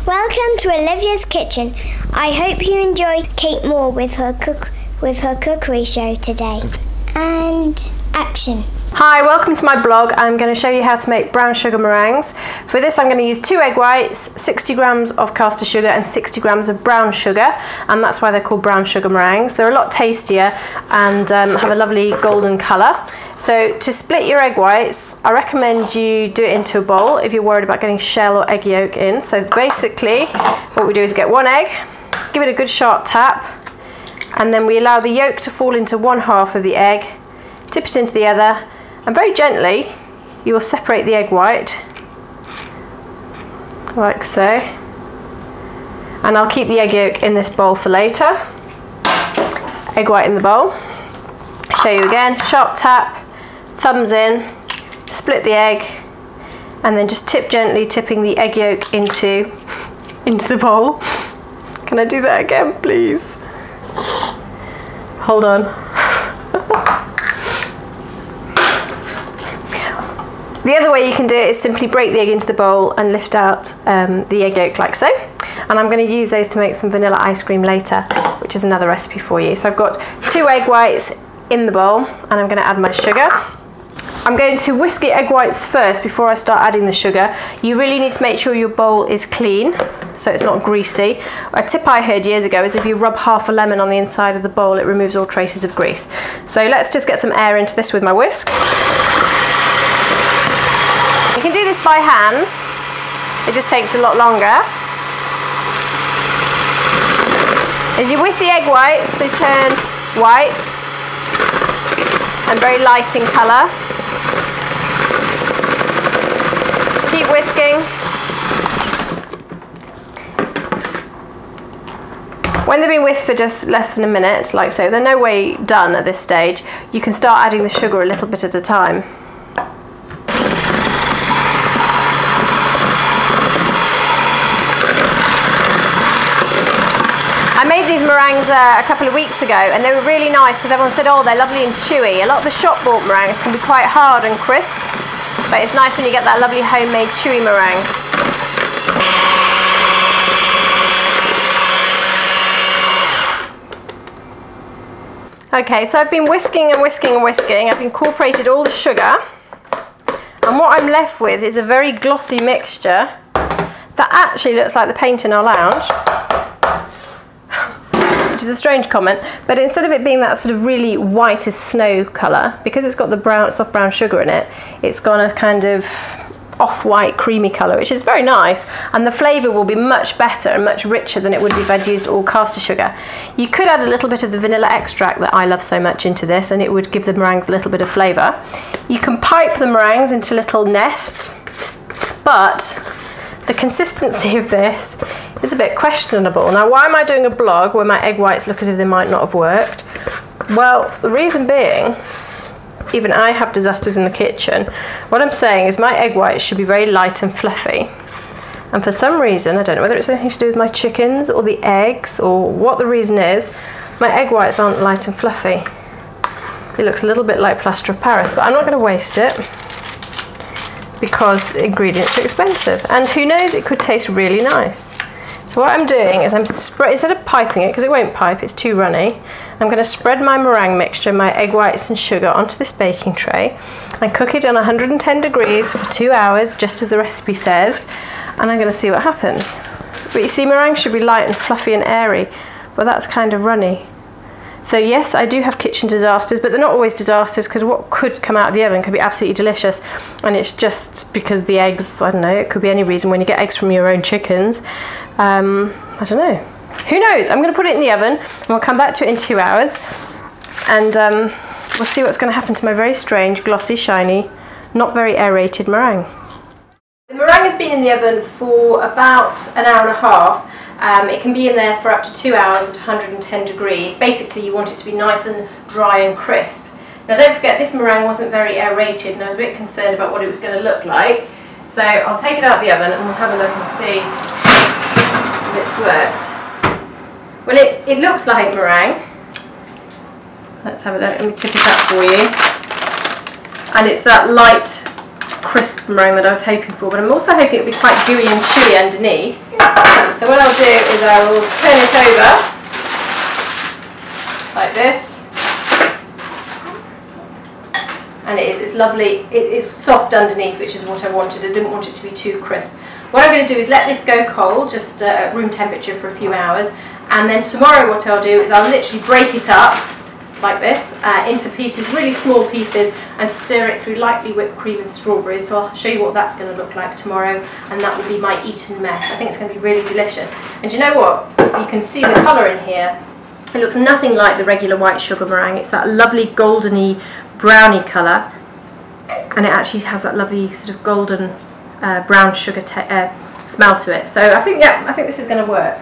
Welcome to Olivia's Kitchen. I hope you enjoy Kate Moore with her cookery show today. And action. Hi, welcome to my blog. I'm going to show you how to make brown sugar meringues. For this I'm going to use 2 egg whites, 60 grams of castor sugar and 60 grams of brown sugar, and that's why they're called brown sugar meringues. They're a lot tastier and have a lovely golden colour. So to split your egg whites, I recommend you do it into a bowl if you're worried about getting shell or egg yolk in. So basically what we do is get 1 egg, give it a good sharp tap, and then we allow the yolk to fall into one half of the egg, tip it into the other, and very gently you will separate the egg white like so, and I'll keep the egg yolk in this bowl for later. Egg white in the bowl. Show you again, sharp tap, thumbs in, split the egg, and then just tip gently, tipping the egg yolk into the bowl. Can I do that again, please? Hold on. The other way you can do it is simply break the egg into the bowl and lift out the egg yolk like so. And I'm going to use those to make some vanilla ice cream later, which is another recipe for you. So I've got 2 egg whites in the bowl, and I'm going to add my sugar. I'm going to whisk the egg whites first before I start adding the sugar. You really need to make sure your bowl is clean, so it's not greasy. A tip I heard years ago is if you rub half a lemon on the inside of the bowl, it removes all traces of grease. So let's just get some air into this with my whisk. You can do this by hand, it just takes a lot longer. As you whisk the egg whites, they turn white and very light in colour. Just keep whisking. When they've been whisked for just less than a minute, like so, they're no way done at this stage, you can start adding the sugar a little bit at a time. I made these meringues a couple of weeks ago, and they were really nice because everyone said, oh, they're lovely and chewy. A lot of the shop bought meringues can be quite hard and crisp, but it's nice when you get that lovely homemade chewy meringue. Okay, so I've been whisking and whisking and whisking. I've incorporated all the sugar, and what I'm left with is a very glossy mixture that actually looks like the paint in our lounge, which is a strange comment, but instead of it being that sort of really white as snow colour, because it's got the soft brown sugar in it, it's got a kind of off-white creamy colour, which is very nice, and the flavour will be much better and much richer than it would be if I'd used all castor sugar. You could add a little bit of the vanilla extract that I love so much into this, and it would give the meringues a little bit of flavour. You can pipe the meringues into little nests, but the consistency of this is a bit questionable. Now, why am I doing a blog where my egg whites look as if they might not have worked? Well, the reason being, even I have disasters in the kitchen. What I'm saying is my egg whites should be very light and fluffy. And for some reason, I don't know whether it's anything to do with my chickens or the eggs or what the reason is, my egg whites aren't light and fluffy. It looks a little bit like plaster of Paris, but I'm not going to waste it, because the ingredients are expensive, and who knows, it could taste really nice. So what I'm doing is instead of piping it, because it won't pipe, it's too runny, I'm going to spread my meringue mixture, my egg whites and sugar, onto this baking tray and cook it on 110 degrees for 2 hours, just as the recipe says, and I'm going to see what happens. But you see, meringue should be light and fluffy and airy, but that's kind of runny. So yes, I do have kitchen disasters, but they're not always disasters, because what could come out of the oven could be absolutely delicious, and it's just because the eggs, I don't know, it could be any reason when you get eggs from your own chickens. I don't know. Who knows? I'm going to put it in the oven, and we'll come back to it in 2 hours, and we'll see what's going to happen to my very strange, glossy, shiny, not very aerated meringue. The meringue has been in the oven for about an hour and a half. It can be in there for up to 2 hours at 110 degrees. Basically, you want it to be nice and dry and crisp. Now, don't forget, this meringue wasn't very aerated, and I was a bit concerned about what it was going to look like. So I'll take it out of the oven and we'll have a look and see if it's worked. Well, it looks like meringue. Let's have a look. Let me tip it up for you. And it's that light crisp meringue that I was hoping for, but I'm also hoping it'll be quite gooey and chewy underneath. So what I'll do is I will turn it over like this, and it's lovely. It is soft underneath, which is what I wanted. I didn't want it to be too crisp. What I'm going to do is let this go cold, just at room temperature for a few hours, and then tomorrow what I'll do is I'll literally break it up like this into pieces, really small pieces, and stir it through lightly whipped cream and strawberries. So I'll show you what that's going to look like tomorrow, and that will be my eaten mess. I think it's going to be really delicious. And you know what? You can see the colour in here. It looks nothing like the regular white sugar meringue. It's that lovely goldeny browny colour, and it actually has that lovely sort of golden brown sugar smell to it. So I think, yeah, I think this is going to work.